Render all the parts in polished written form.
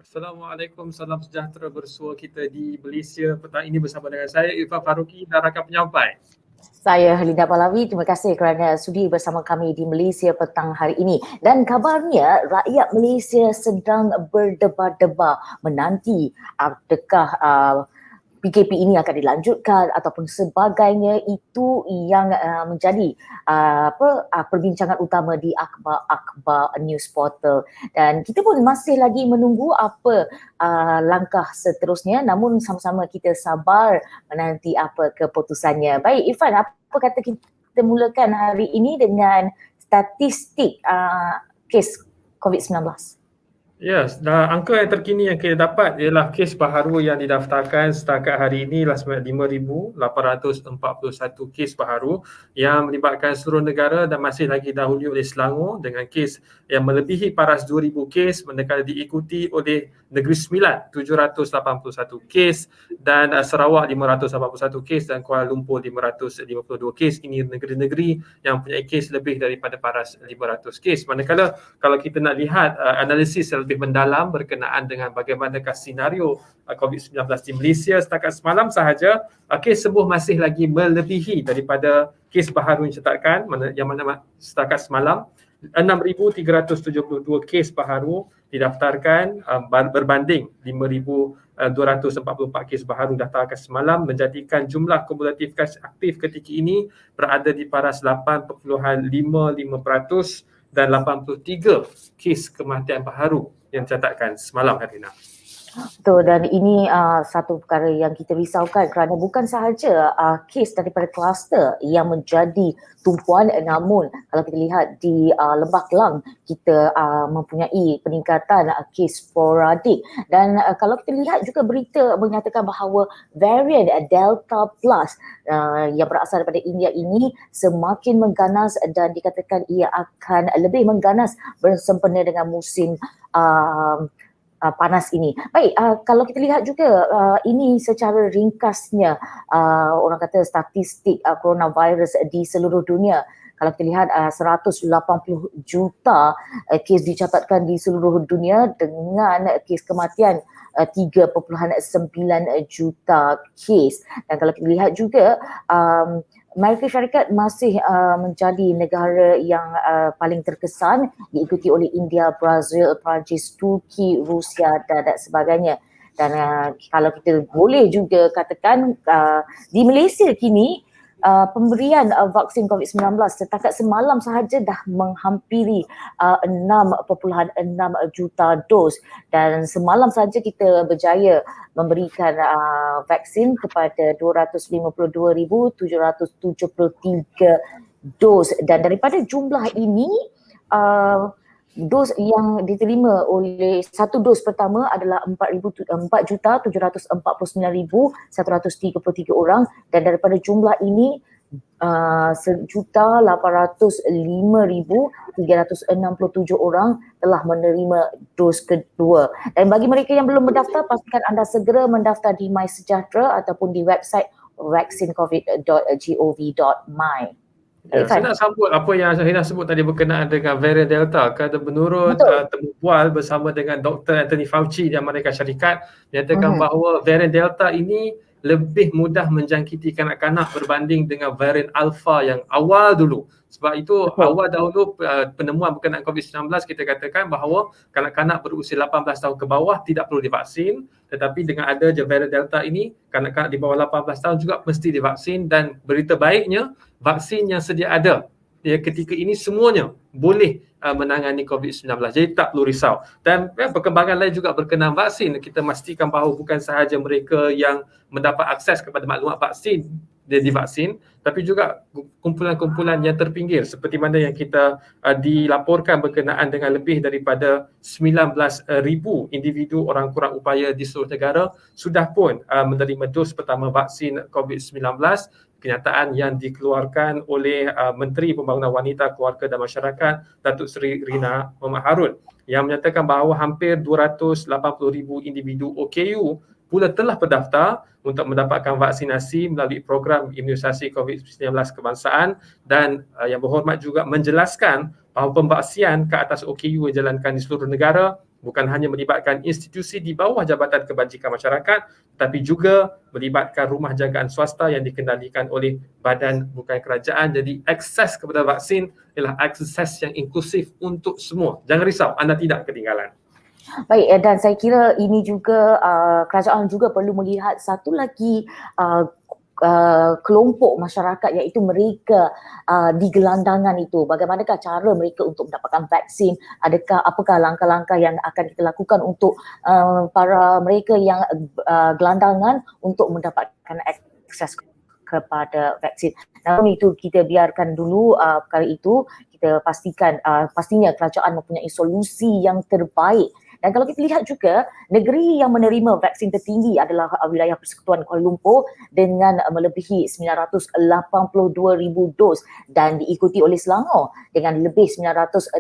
Assalamualaikum, salam sejahtera bersua kita di Malaysia petang ini bersama dengan saya Irfan Faruqi dan rakan penyampai. Saya Helinda Pahlavi, terima kasih kerana sudi bersama kami di Malaysia petang hari ini. Dan kabarnya rakyat Malaysia sedang berdebar-debar menanti adakah PKP ini akan dilanjutkan ataupun sebagainya. Itu yang menjadi perbincangan utama di akhbar news portal, dan kita pun masih lagi menunggu apa langkah seterusnya, namun sama-sama kita sabar menanti apa keputusannya. Baik Irfan, apa kata kita mulakan hari ini dengan statistik kes COVID-19? Yes, angka yang terkini yang kita dapat ialah kes baharu yang didaftarkan setakat hari ini adalah 5,841 kes baharu yang melibatkan seluruh negara dan masih lagi dahulu oleh Selangor dengan kes yang melebihi paras 2,000 kes, manakala diikuti oleh Negeri Sembilan 781 kes dan Sarawak 581 kes dan Kuala Lumpur 552 kes. Ini negeri-negeri yang mempunyai kes lebih daripada paras 500 kes. Manakala kalau kita nak lihat analisis lebih mendalam berkenaan dengan bagaimanakah senario COVID-19 di Malaysia, setakat semalam sahaja kes sembuh masih lagi melebihi daripada kes baharu yang dicatatkan, yang mana setakat semalam 6,372 kes baharu didaftarkan berbanding 5,244 kes baharu didaftarkan semalam, menjadikan jumlah kumulatif kes aktif ketika ini berada di paras 8.55% dan 83 kes kematian baharu yang dicatatkan semalam hari ini. Betul, dan ini satu perkara yang kita risaukan kerana bukan sahaja kes daripada kluster yang menjadi tumpuan, namun kalau kita lihat di Lembah Kelang kita mempunyai peningkatan kes sporadik, dan kalau kita lihat juga berita menyatakan bahawa varian Delta Plus yang berasal daripada India ini semakin mengganas dan dikatakan ia akan lebih mengganas bersempena dengan musim panas ini. Baik, kalau kita lihat juga ini secara ringkasnya orang kata statistik coronavirus di seluruh dunia. Kalau kita lihat 180 juta kes dicatatkan di seluruh dunia dengan kes kematian 3.9 juta kes. Dan kalau kita lihat juga Amerika Syarikat masih menjadi negara yang paling terkesan, diikuti oleh India, Brazil, Perancis, Turki, Rusia dan sebagainya. Dan kalau kita boleh juga katakan di Malaysia kini pemberian vaksin COVID-19 setakat semalam sahaja dah menghampiri 6.6 juta dos, dan semalam sahaja kita berjaya memberikan vaksin kepada 252,773 dos, dan daripada jumlah ini dos yang diterima oleh satu dos pertama adalah 4,749,133 orang, dan daripada jumlah ini 1,805,367 orang telah menerima dos kedua. Dan bagi mereka yang belum mendaftar, pastikan anda segera mendaftar di MySejahtera ataupun di website vaccinecovid.gov.my. Ya, saya nak sambut apa yang Syahina sebut tadi berkenaan dengan varian Delta. Kerana menurut temu bual bersama dengan Dr. Anthony Fauci di Amerika Syarikat, menyatakan bahawa varian Delta ini lebih mudah menjangkiti kanak-kanak berbanding dengan varian Alpha yang awal dulu. Sebab itu awal dahulu penemuan berkenaan COVID-19 kita katakan bahawa kanak-kanak berusia 18 tahun ke bawah tidak perlu divaksin, tetapi dengan ada varian Delta ini kanak-kanak di bawah 18 tahun juga mesti divaksin, dan berita baiknya vaksin yang sedia ada ketika ini semuanya boleh menangani COVID-19. Jadi tak perlu risau. Dan perkembangan lain juga berkenaan vaksin, kita memastikan bahawa bukan sahaja mereka yang mendapat akses kepada maklumat vaksin dia divaksin, tapi juga kumpulan-kumpulan yang terpinggir seperti mana yang kita dilaporkan berkenaan dengan lebih daripada 19,000 individu orang kurang upaya di seluruh negara sudah pun menerima dos pertama vaksin COVID-19. Kenyataan yang dikeluarkan oleh Menteri Pembangunan Wanita, Keluarga dan Masyarakat Datuk Seri Rina Muhammad Harun, yang menyatakan bahawa hampir 280,000 individu OKU pula telah berdaftar untuk mendapatkan vaksinasi melalui program imunisasi COVID-19 kebangsaan, dan yang berhormat juga menjelaskan bahawa pemvaksian ke atas OKU yang dijalankan di seluruh negara bukan hanya melibatkan institusi di bawah Jabatan Kebajikan Masyarakat, tapi juga melibatkan rumah jagaan swasta yang dikendalikan oleh badan bukan kerajaan. Jadi akses kepada vaksin ialah akses yang inklusif untuk semua. Jangan risau, anda tidak ketinggalan. Baik, dan saya kira ini juga kerajaan juga perlu melihat satu lagi kelompok masyarakat, iaitu mereka di gelandangan itu. Bagaimanakah cara mereka untuk mendapatkan vaksin? Apakah langkah-langkah yang akan kita lakukan untuk para mereka yang gelandangan untuk mendapatkan akses kepada vaksin? Namun itu kita biarkan dulu perkara itu. Kita pastikan pastinya kerajaan mempunyai solusi yang terbaik. Dan kalau kita lihat juga, negeri yang menerima vaksin tertinggi adalah wilayah Persekutuan Kuala Lumpur dengan melebihi 982,000 dos, dan diikuti oleh Selangor dengan lebih 969,000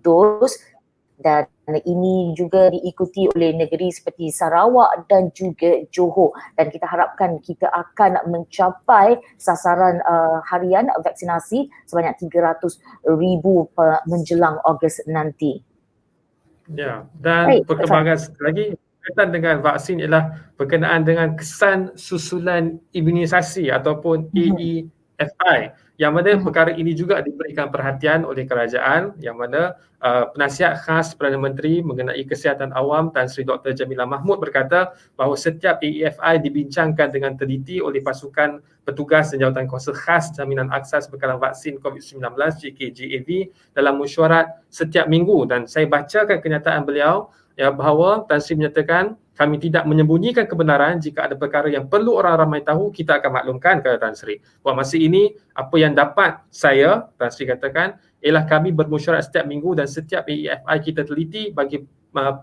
dos, dan ini juga diikuti oleh negeri seperti Sarawak dan juga Johor. Dan kita harapkan kita akan mencapai sasaran harian vaksinasi sebanyak 300,000 menjelang Ogos nanti. Ya, dan perkembangan lagi berkaitan dengan vaksin ialah berkenaan dengan kesan susulan imunisasi ataupun AEFI, yang mana perkara ini juga diberikan perhatian oleh kerajaan, yang mana penasihat khas Perdana Menteri mengenai kesihatan awam Tan Sri Dr. Jamilah Mahmud berkata bahawa setiap AEFI dibincangkan dengan teliti oleh pasukan petugas dan jawatan kuasa khas jaminan aksas bekalan vaksin COVID-19 JKJAV dalam mesyuarat setiap minggu. Dan saya bacakan kenyataan beliau bahawa Tan Sri menyatakan, kami tidak menyembunyikan kebenaran. Jika ada perkara yang perlu orang ramai tahu, kita akan maklumkan, kata Tan Sri. Buat masa ini, apa yang dapat saya, Tan Sri katakan, ialah kami bermesyuarat setiap minggu dan setiap AEFI kita teliti bagi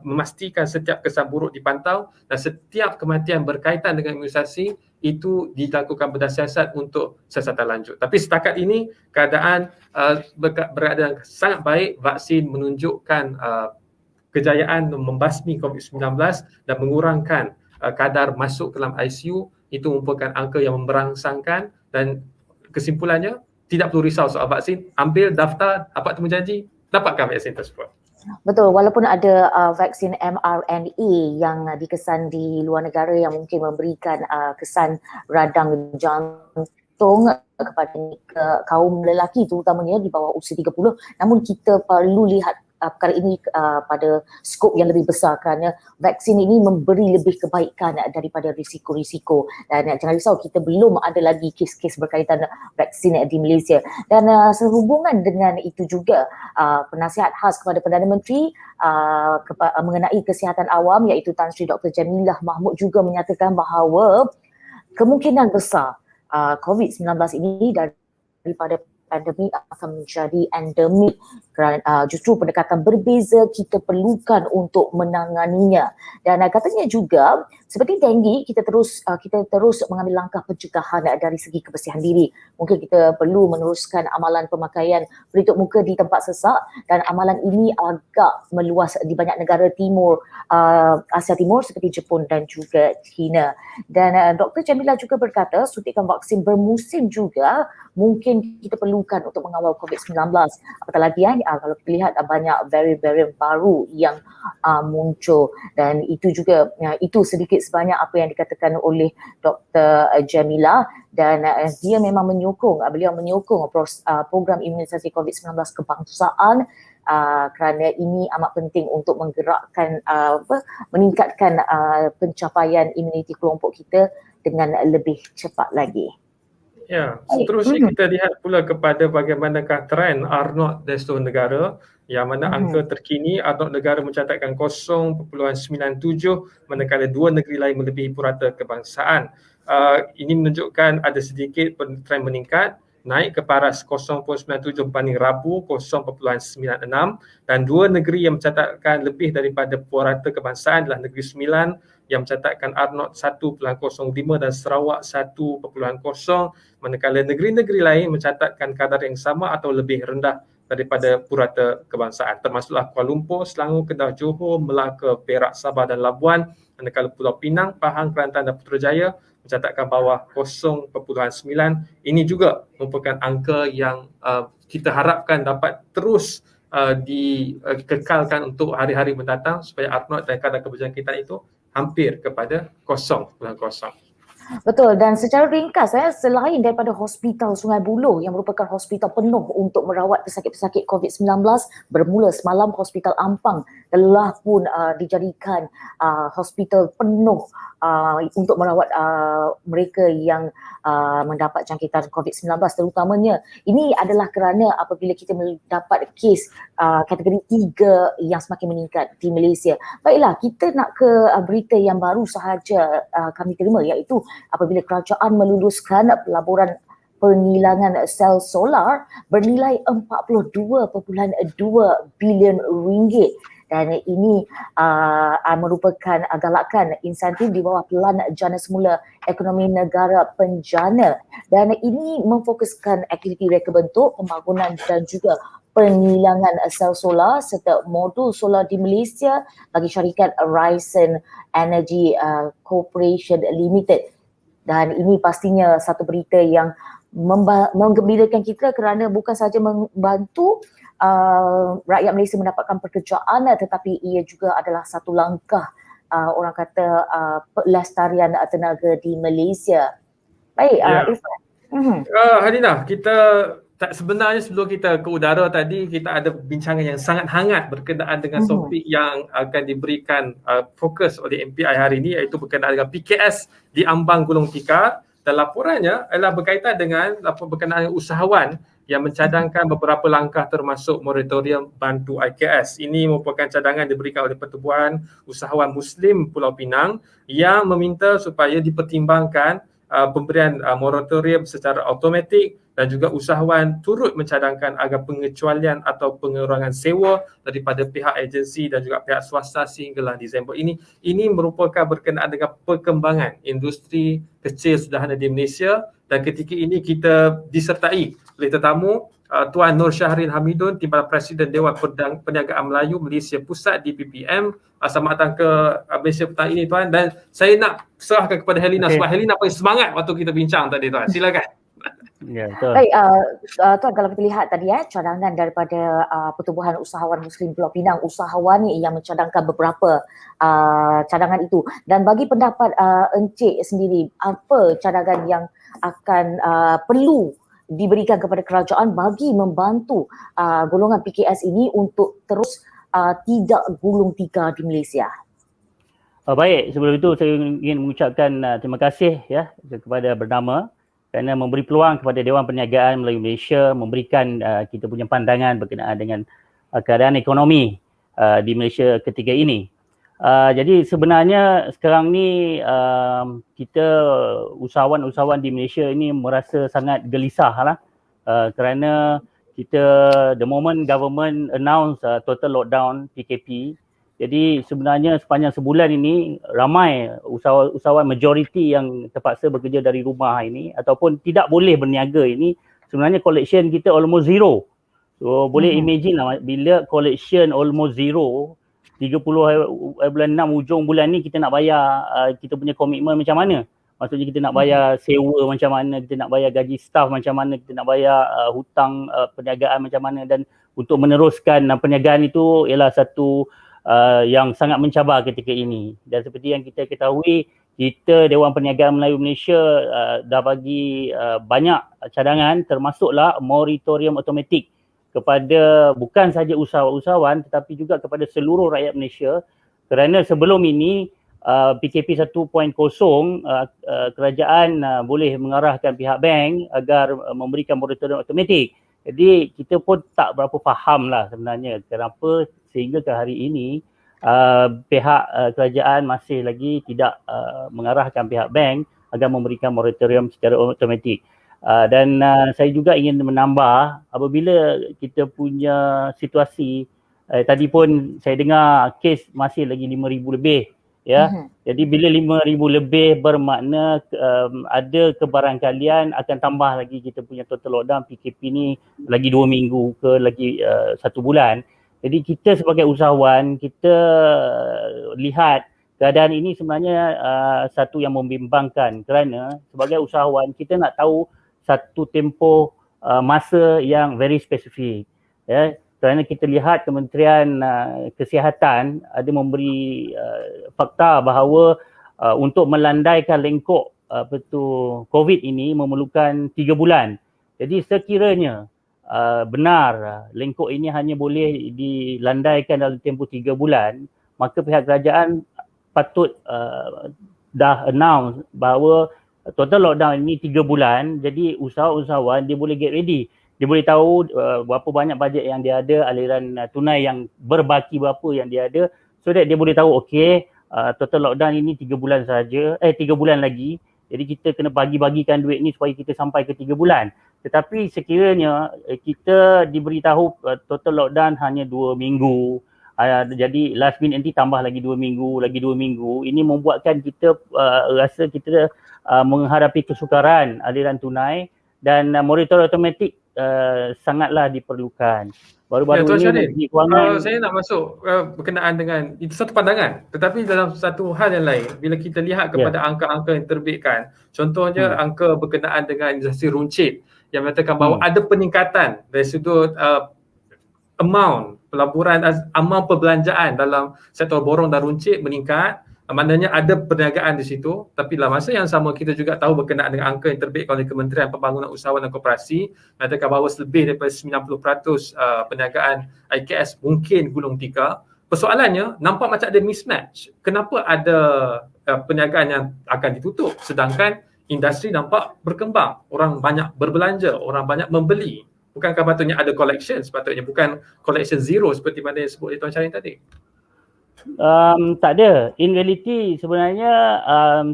memastikan setiap kesan buruk dipantau dan setiap kematian berkaitan dengan imunisasi itu dilakukan berdasarkan untuk siasatan lanjut. Tapi setakat ini keadaan berada sangat baik. Vaksin menunjukkan kejayaan membasmi COVID-19 dan mengurangkan kadar masuk ke dalam ICU. Itu merupakan angka yang memberangsangkan, dan kesimpulannya tidak perlu risau soal vaksin. Ambil daftar, dapat temujanji, dapatkan vaksin tersebut. Betul, walaupun ada vaksin mRNA yang dikesan di luar negara yang mungkin memberikan kesan radang jantung kepada kaum lelaki terutamanya di bawah usia 30, namun kita perlu lihat perkara ini pada skop yang lebih besar, kerana vaksin ini memberi lebih kebaikan daripada risiko-risiko. Dan jangan risau, kita belum ada lagi kes-kes berkaitan vaksin di Malaysia. Dan sehubungan dengan itu juga, penasihat khas kepada Perdana Menteri mengenai kesihatan awam, iaitu Tan Sri Dr. Jamilah Mahmud, juga menyatakan bahawa kemungkinan besar COVID-19 ini daripada pandemik akan menjadi endemik. Justru pendekatan berbeza kita perlukan untuk menanganinya. Dan katanya juga seperti denggi, kita terus mengambil langkah pencegahan dari segi kebersihan diri. Mungkin kita perlu meneruskan amalan pemakaian pelitup muka di tempat sesak, dan amalan ini agak meluas di banyak negara timur Asia Timur seperti Jepun dan juga China. Dan Dr. Jamilah juga berkata suntikan vaksin bermusim juga mungkin kita perlukan untuk mengawal COVID-19. Apatah lagi kalau kita lihat banyak varian baru yang muncul, dan itu juga itu sedikit sebanyak apa yang dikatakan oleh Dr. Jamilah. Dan dia memang beliau menyokong program imunisasi COVID-19 kebangsaan kerana ini amat penting untuk menggerakkan meningkatkan pencapaian imuniti kelompok kita dengan lebih cepat lagi. Ya, seterusnya kita lihat pula kepada bagaimanakah trend R0 dari seluruh negara, yang mana angka terkini R0 negara mencatatkan 0.97, manakala dua negeri lain melebihi purata kebangsaan. Ini menunjukkan ada sedikit trend meningkat, naik ke paras 0.97 berbanding Rabu 0.96, dan dua negeri yang mencatatkan lebih daripada purata kebangsaan adalah Negeri Sembilan yang mencatatkan R0 1.05 dan Sarawak 1.0, manakala negeri-negeri lain mencatatkan kadar yang sama atau lebih rendah daripada purata kebangsaan, termasuklah Kuala Lumpur, Selangor, Kedah, Johor, Melaka, Perak, Sabah dan Labuan, manakala Pulau Pinang, Pahang, Kelantan dan Putrajaya mencatatkan bawah 0.9. Ini juga merupakan angka yang kita harapkan dapat terus dikekalkan untuk hari-hari mendatang supaya Arnold dan kadar keberjangkitan itu hampir kepada kosong. Betul, dan secara ringkas selain daripada Hospital Sungai Buloh yang merupakan hospital penuh untuk merawat pesakit-pesakit COVID-19, bermula semalam Hospital Ampang telah pun dijadikan hospital penuh untuk merawat mereka yang mendapat jangkitan COVID-19 terutamanya. Ini adalah kerana apabila kita mendapat kes kategori 3 yang semakin meningkat di Malaysia. Baiklah, kita nak ke berita yang baru sahaja kami terima, iaitu apabila kerajaan meluluskan pelaburan penghilangan sel solar bernilai 42.2 bilion ringgit, dan ini merupakan galakan insentif di bawah Pelan Jana Semula Ekonomi Negara Penjana, dan ini memfokuskan aktiviti reka bentuk, pembangunan dan juga penghilangan sel solar serta modul solar di Malaysia bagi syarikat Horizon Energy Corporation Limited. Dan ini pastinya satu berita yang menggembirakan kita kerana bukan sahaja membantu rakyat Malaysia mendapatkan pekerjaan, tetapi ia juga adalah satu langkah orang kata pelestarian tenaga di Malaysia. Baik, Irfan. Hadinah, kita sebenarnya sebelum kita ke udara tadi, kita ada bincangan yang sangat hangat berkenaan dengan topik yang akan diberikan fokus oleh MPI hari ini, iaitu berkenaan dengan PKS di ambang gulung tikar, dan laporannya adalah berkaitan dengan berkenaan dengan usahawan yang mencadangkan beberapa langkah termasuk moratorium bantu IKS. Ini merupakan cadangan diberikan oleh Pertubuhan Usahawan Muslim Pulau Pinang yang meminta supaya dipertimbangkan pemberian moratorium secara automatik, dan juga usahawan turut mencadangkan agar pengecualian atau pengurangan sewa daripada pihak agensi dan juga pihak swasta sehinggalah Disember ini. Ini merupakan berkenaan dengan perkembangan industri kecil sederhana di Malaysia, dan ketika ini kita disertai oleh tetamu Tuan Nur Syahrin Hamidun, Timbalan Presiden Dewan Perniagaan Melayu Malaysia Pusat di PPM. Selamat datang ke Malaysia petang ini, Tuan, dan saya nak serahkan kepada Helena sebab Helena paling semangat waktu kita bincang tadi, Tuan. Silakan. Ya, betul. Baik, Tuan, kalau kita lihat tadi cadangan daripada Pertubuhan Usahawan Muslim Pulau Pinang, usahawan yang mencadangkan beberapa cadangan itu, dan bagi pendapat Encik sendiri, apa cadangan yang akan perlu diberikan kepada kerajaan bagi membantu golongan PKS ini untuk terus tidak gulung tikar di Malaysia? Baik, sebelum itu saya ingin mengucapkan terima kasih kepada Bernama kerana memberi peluang kepada Dewan Perniagaan Melayu Malaysia memberikan kita punya pandangan berkenaan dengan keadaan ekonomi di Malaysia ketika ini. Jadi sebenarnya sekarang ni kita usahawan-usahawan di Malaysia ini merasa sangat gelisah lah, kerana kita the moment government announce total lockdown PKP, jadi sebenarnya sepanjang sebulan ini ramai usahawan majoriti yang terpaksa bekerja dari rumah ini ataupun tidak boleh berniaga ini, sebenarnya collection kita almost zero. So boleh imagine lah, bila collection almost zero, 30 bulan 6 ujung bulan ni kita nak bayar kita punya komitmen macam mana? Maksudnya kita nak bayar sewa macam mana, kita nak bayar gaji staff macam mana, kita nak bayar hutang perniagaan macam mana, dan untuk meneruskan perniagaan itu ialah satu yang sangat mencabar ketika ini. Dan seperti yang kita ketahui, kita Dewan Perniagaan Melayu Malaysia dah bagi banyak cadangan, termasuklah moratorium automatik kepada bukan sahaja usahawan tetapi juga kepada seluruh rakyat Malaysia, kerana sebelum ini PKP 1.0 kerajaan boleh mengarahkan pihak bank agar memberikan moratorium automatik. Jadi kita pun tak berapa faham lah sebenarnya kenapa sehingga ke hari ini pihak kerajaan masih lagi tidak mengarahkan pihak bank agar memberikan moratorium secara automatik. Dan saya juga ingin menambah, apabila kita punya situasi tadi pun saya dengar kes masih lagi 5,000 lebih ya. Jadi bila 5,000 lebih bermakna ada kebarangkalian akan tambah lagi kita punya total lockdown PKP ni lagi 2 minggu ke lagi 1 bulan. Jadi kita sebagai usahawan, kita lihat keadaan ini sebenarnya satu yang membimbangkan, kerana sebagai usahawan kita nak tahu satu tempoh masa yang very spesifik. Ya. kerana kita lihat Kementerian Kesihatan ada memberi fakta bahawa untuk melandaikan lengkok COVID ini memerlukan 3 bulan. Jadi sekiranya benar lengkok ini hanya boleh dilandaikan dalam tempoh 3 bulan, maka pihak kerajaan patut dah announce bahawa total lockdown ini 3 bulan. Jadi usahawan dia boleh get ready. Dia boleh tahu berapa banyak bajet yang dia ada, aliran tunai yang berbaki berapa yang dia ada, so that dia boleh tahu total lockdown ini 3 bulan saja, 3 bulan lagi. Jadi kita kena bagi-bagikan duit ni supaya kita sampai ke 3 bulan. Tetapi sekiranya kita diberitahu total lockdown hanya 2 minggu, jadi last minute nanti tambah lagi 2 minggu, ini membuatkan kita rasa kita menghadapi kesukaran aliran tunai, dan monitor automatik sangatlah diperlukan. Baru-baru Tuan ini Syahrin, Menteri Kewangan saya nak masuk berkenaan dengan itu satu pandangan, tetapi dalam satu hal yang lain, bila kita lihat kepada angka-angka yang terbitkan, contohnya angka berkenaan dengan industri runcit yang mengatakan bahawa ada peningkatan dari sudut amount pelaburan, amount perbelanjaan dalam sektor borong dan runcit meningkat. Maknanya ada perniagaan di situ, tapi dalam masa yang sama kita juga tahu berkenaan dengan angka yang terbitkan oleh Kementerian Pembangunan Usahawan dan Koperasi mengatakan bahawa lebih daripada 90% perniagaan IKS mungkin gulung tikar. Persoalannya nampak macam ada mismatch. Kenapa ada perniagaan yang akan ditutup sedangkan industri nampak berkembang, orang banyak berbelanja, orang banyak membeli. Bukankah patutnya ada collection, sepatutnya bukan collection zero seperti mana yang disebut oleh Tuan Syahrin tadi? Tak ada. In reality sebenarnya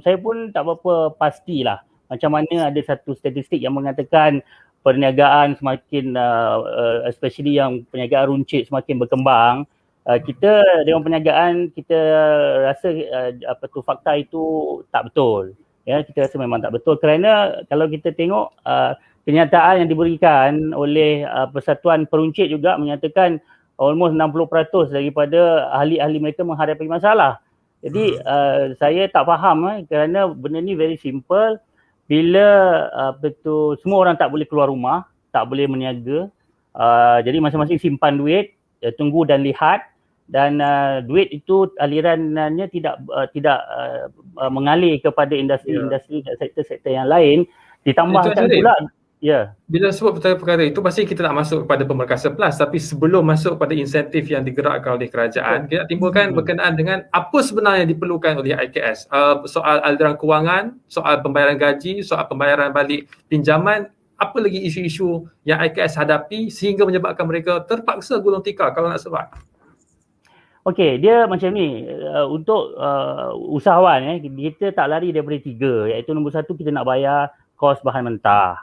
saya pun tak berapa pastilah macam mana ada satu statistik yang mengatakan perniagaan semakin especially yang perniagaan runcit semakin berkembang. Kita Dewan Perniagaan kita rasa fakta itu tak betul. Ya, kita rasa memang tak betul kerana kalau kita tengok kenyataan yang diberikan oleh Persatuan Peruncit juga menyatakan almost 60% daripada ahli-ahli mereka menghadapi masalah. Jadi saya tak faham kerana benda ni very simple. Bila semua orang tak boleh keluar rumah, tak boleh meniaga, jadi masing-masing simpan duit, tunggu dan lihat, dan duit itu alirannya tidak mengalir kepada industri-industri dan sektor-sektor yang lain. Ditambahkan pula bila sebut perkara itu pasti kita nak masuk kepada Pemerkasa Plus, tapi sebelum masuk pada insentif yang digerakkan oleh kerajaan, kita nak timbulkan berkenaan dengan apa sebenarnya diperlukan oleh IKS. Soal aliran kewangan, soal pembayaran gaji, soal pembayaran balik pinjaman, apa lagi isu-isu yang IKS hadapi sehingga menyebabkan mereka terpaksa gulung tikar kalau nak survive? Okey, dia macam ni, untuk usahawan kita tak lari daripada 3, iaitu nombor 1 kita nak bayar kos bahan mentah.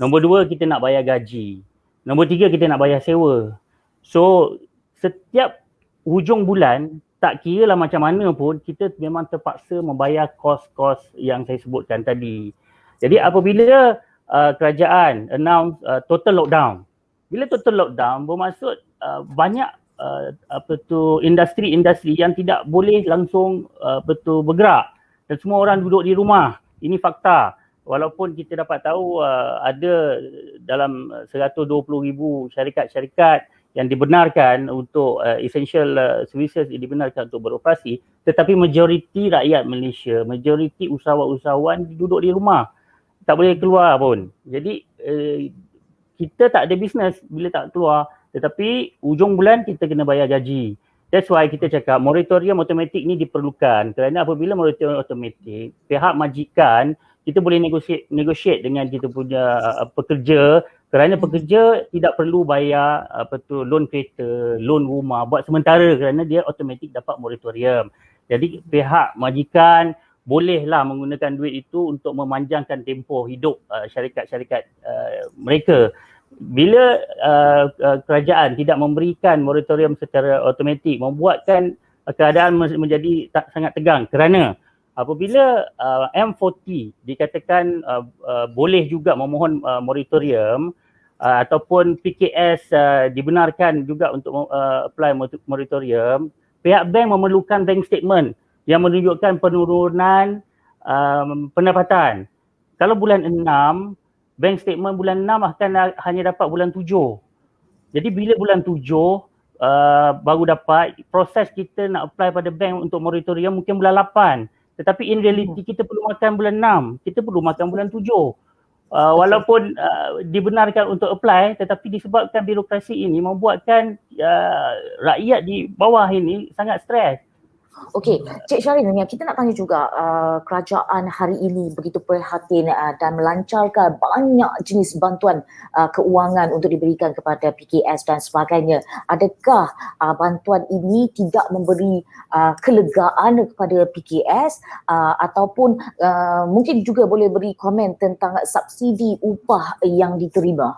Nombor 2 kita nak bayar gaji. Nombor 3 kita nak bayar sewa. So setiap hujung bulan tak kira lah macam mana pun kita memang terpaksa membayar kos-kos yang saya sebutkan tadi. Jadi apabila kerajaan announce total lockdown. Bila total lockdown bermaksud banyak industri-industri yang tidak boleh langsung bergerak dan semua orang duduk di rumah. Ini fakta. Walaupun kita dapat tahu ada dalam 120,000 syarikat-syarikat yang dibenarkan untuk essential services dibenarkan untuk beroperasi, tetapi majoriti rakyat Malaysia, majoriti usahawan-usahawan duduk di rumah, tak boleh keluar pun. Jadi kita tak ada bisnes bila tak keluar, tetapi ujung bulan kita kena bayar gaji. That's why kita cakap moratorium automatik ni diperlukan, kerana apabila moratorium automatik, pihak majikan kita boleh negotiate dengan kita punya pekerja, kerana pekerja tidak perlu bayar loan kereta, loan rumah buat sementara kerana dia automatik dapat moratorium. Jadi pihak majikan bolehlah menggunakan duit itu untuk memanjangkan tempoh hidup syarikat-syarikat mereka. Bila kerajaan tidak memberikan moratorium secara automatik, membuatkan keadaan menjadi sangat tegang, kerana apabila M40 dikatakan boleh juga memohon moratorium ataupun PKS dibenarkan juga untuk apply moratorium, pihak bank memerlukan bank statement yang menunjukkan penurunan pendapatan. Kalau bulan 6, bank statement bulan 6 akan hanya dapat bulan 7. Jadi bila bulan 7 baru dapat, proses kita nak apply pada bank untuk moratorium mungkin bulan 8. Tetapi in reality kita perlu makan bulan 6, kita perlu makan bulan 7. Walaupun dibenarkan untuk apply, tetapi disebabkan birokrasi ini membuatkan rakyat di bawah ini sangat stres. Okey, Cik Syarin, kita nak tanya juga kerajaan hari ini begitu prihatin dan melancarkan banyak jenis bantuan keuangan untuk diberikan kepada PKS dan sebagainya. Adakah bantuan ini tidak memberi kelegaan kepada PKS ataupun mungkin juga boleh beri komen tentang subsidi upah yang diterima?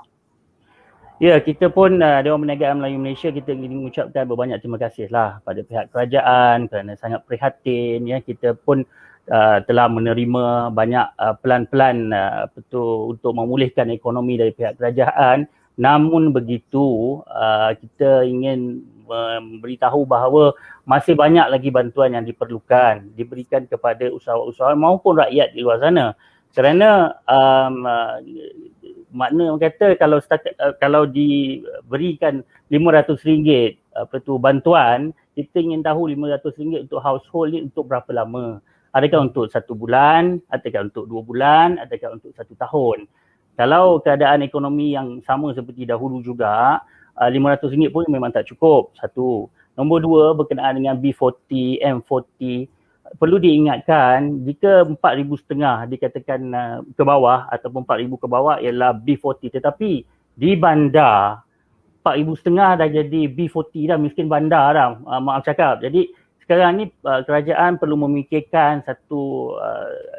Ya, kita pun Dewan Perniagaan Melayu Malaysia, kita ingin mengucapkan berbanyak terima kasih lah pada pihak kerajaan kerana sangat prihatin. Ya, kita pun telah menerima banyak pelan-pelan betul untuk memulihkan ekonomi dari pihak kerajaan. Namun begitu, kita ingin memberitahu bahawa masih banyak lagi bantuan yang diperlukan diberikan kepada usahawan-usahawan maupun rakyat di luar sana. Kerana makna kata kalau diberikan RM500 bantuan, kita ingin tahu RM500 untuk household ni untuk berapa lama. Adakah untuk 1 bulan, adakah untuk 2 bulan, adakah untuk 1 tahun. Kalau keadaan ekonomi yang sama seperti dahulu juga, RM500 pun memang tak cukup, satu. Nombor 2, berkenaan dengan B40, M40, perlu diingatkan jika 4,500 dikatakan ke bawah ataupun 4,000 ke bawah ialah B40, tetapi di bandar 4,500 dah jadi B40 dah, miskin bandar dah, maaf cakap. Jadi sekarang ni kerajaan perlu memikirkan satu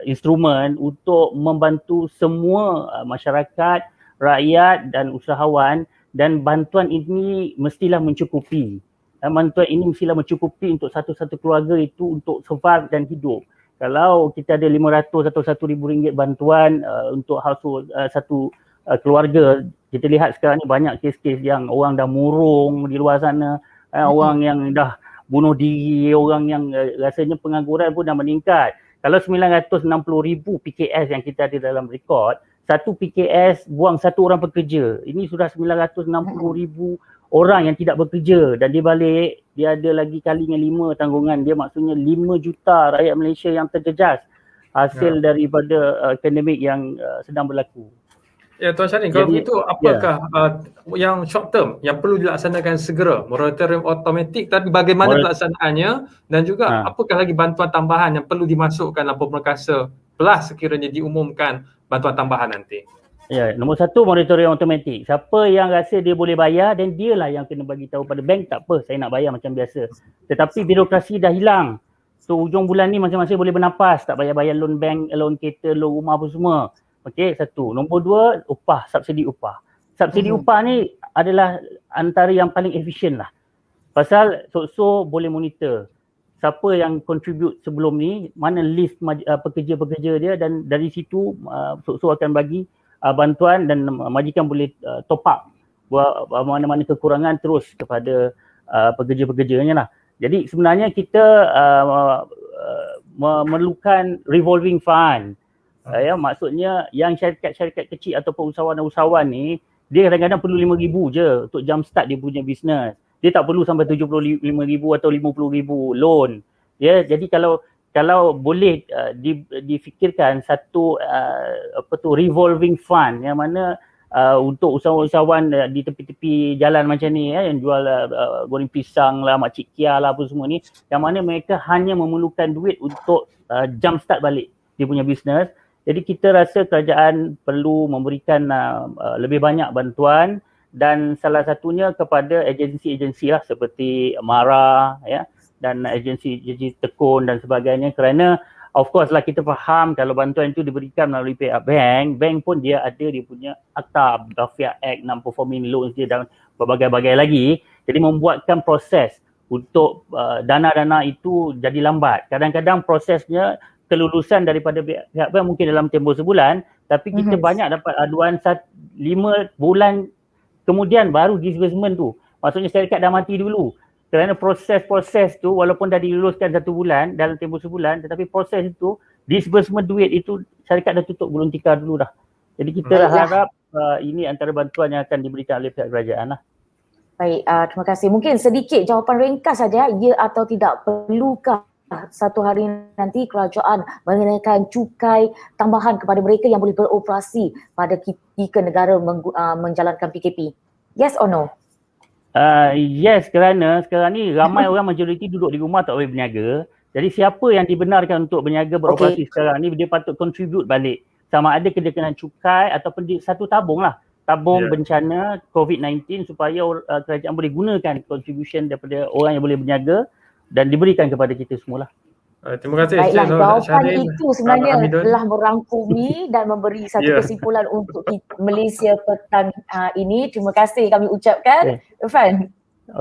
instrumen untuk membantu semua masyarakat, rakyat dan usahawan, dan bantuan ini mestilah mencukupi. Bantuan ini mestilah mencukupi untuk satu-satu keluarga itu untuk survive dan hidup. Kalau kita ada RM500 atau RM1,000 bantuan untuk household satu keluarga, kita lihat sekarang ni banyak kes-kes yang orang dah murung di luar sana, orang yang dah bunuh diri, orang yang rasanya pengangguran pun dah meningkat. Kalau 960,000 PKS yang kita ada dalam rekod, satu PKS buang satu orang pekerja. Ini sudah 960,000 orang yang tidak bekerja, dan dia balik, dia ada lagi kali dengan 5 tanggungan dia, maksudnya 5 juta rakyat Malaysia yang terjejas hasil daripada pandemik yang sedang berlaku. Ya, Tuan Syarin, kalau begitu apakah yang short term yang perlu dilaksanakan segera? Moratorium automatik, tapi bagaimana pelaksanaannya, dan juga apakah lagi bantuan tambahan yang perlu dimasukkan dalam Pemberkasa plus sekiranya diumumkan bantuan tambahan nanti? Ya, nombor 1, moratorium automatik. Siapa yang rasa dia boleh bayar, dan dialah yang kena bagi tahu pada bank, tak apa, saya nak bayar macam biasa. Tetapi birokrasi dah hilang. So hujung bulan ni masing-masing boleh bernafas, tak bayar-bayar loan bank, loan kereta, loan rumah apa semua. Okey, 1. Nombor 2, upah, subsidi upah. Subsidi upah ni adalah antara yang paling efisien lah. Pasal SOKSO boleh monitor siapa yang contribute sebelum ni, mana list pekerja-pekerja dia, dan dari situ SOKSO akan bagi bantuan, dan majikan boleh top up buat mana-mana kekurangan terus kepada pekerja-pekerjanya lah. Jadi sebenarnya kita memerlukan revolving fund. Ya, maksudnya yang syarikat-syarikat kecil ataupun usahawan-usahawan ni, dia kadang-kadang perlu RM5,000 je untuk jump start dia punya bisnes. Dia tak perlu sampai RM75,000 atau RM50,000 loan. Ya, jadi kalau boleh difikirkan satu revolving fund yang mana untuk usahawan-usahawan di tepi-tepi jalan macam ni, yang jual goreng pisang lah, makcik Kia lah, apa semua ni, yang mana mereka hanya memerlukan duit untuk jump start balik dia punya bisnes. Jadi kita rasa kerajaan perlu memberikan lebih banyak bantuan, dan salah satunya kepada agensi-agensi lah seperti MARA, ya, dan agensi tekun dan sebagainya, kerana of course lah kita faham kalau bantuan itu diberikan melalui pihak bank pun dia ada dia punya akta Gafia Act, non-performing loans dia, dan berbagai-bagai lagi. Jadi membuatkan proses untuk dana-dana itu jadi lambat. Kadang-kadang prosesnya kelulusan daripada pihak bank mungkin dalam tempoh sebulan, tapi kita banyak dapat aduan 5 bulan kemudian baru disbursement tu. Maksudnya syarikat dah mati dulu. Kerana proses-proses tu walaupun dah diluluskan 1 bulan dalam tempoh sebulan, tetapi proses itu, disbursement duit itu syarikat dah tutup gulung tikar dulu dah. Jadi kita harap ini antara bantuan yang akan diberikan oleh pihak kerajaan lah. Baik, terima kasih. Mungkin sedikit jawapan ringkas saja, ya atau tidak, perlukah satu hari nanti kerajaan mengenakan cukai tambahan kepada mereka yang boleh beroperasi pada ketika negara menjalankan PKP? Yes or no? Yes, kerana sekarang ni ramai orang majoriti duduk di rumah tak boleh berniaga. Jadi siapa yang dibenarkan untuk berniaga beroperasi sekarang ni, dia patut contribute balik. Sama ada dia kena cukai ataupun satu tabung lah. Tabung bencana COVID-19 supaya kerajaan boleh gunakan contribution daripada orang yang boleh berniaga dan diberikan kepada kita semua lah. Terima kasih. Baiklah, jawapan itu sebenarnya Hamidun telah merangkumi dan memberi satu kesimpulan untuk Malaysia petang ini. Terima kasih kami ucapkan. Irfan.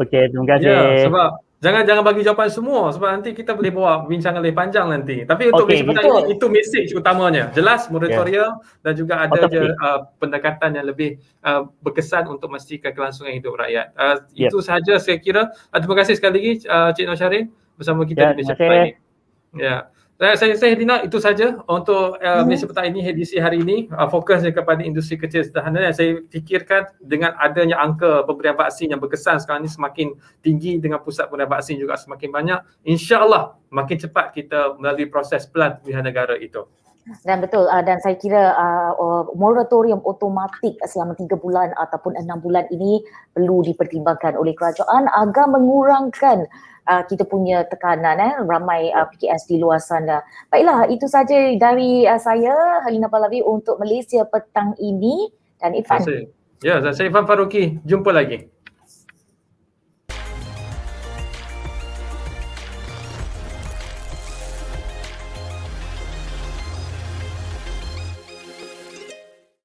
Okey, terima kasih. Sebab jangan bagi jawapan semua sebab nanti kita boleh bawa bincangan lebih panjang nanti. Tapi untuk Malaysia petang ini, itu mesej utamanya. Jelas moratorium dan juga ada pendekatan yang lebih berkesan untuk memastikan kelangsungan hidup rakyat. Itu sahaja saya kira. Terima kasih sekali lagi Cik Nur Shahrin bersama kita di Malaysia petang ini. Saya Dina, itu saja untuk Malaysia petang ini, edisi hari ini. Fokusnya kepada industri kecil sederhana, dan saya fikirkan dengan adanya angka pemberian vaksin yang berkesan sekarang ini semakin tinggi, dengan pusat pemberian vaksin juga semakin banyak, insya-Allah makin cepat kita melalui proses pelan pemulihan negara itu. Dan betul, dan saya kira moratorium otomatik selama 3 bulan ataupun 6 bulan ini perlu dipertimbangkan oleh kerajaan agar mengurangkan kita punya tekanan ramai PKS di luar sana. Baiklah, itu saja dari saya, Halina Pahlavi, untuk Malaysia petang ini, dan Irfan. Terima kasih. Ya, saya Irfan Faruqi. Jumpa lagi.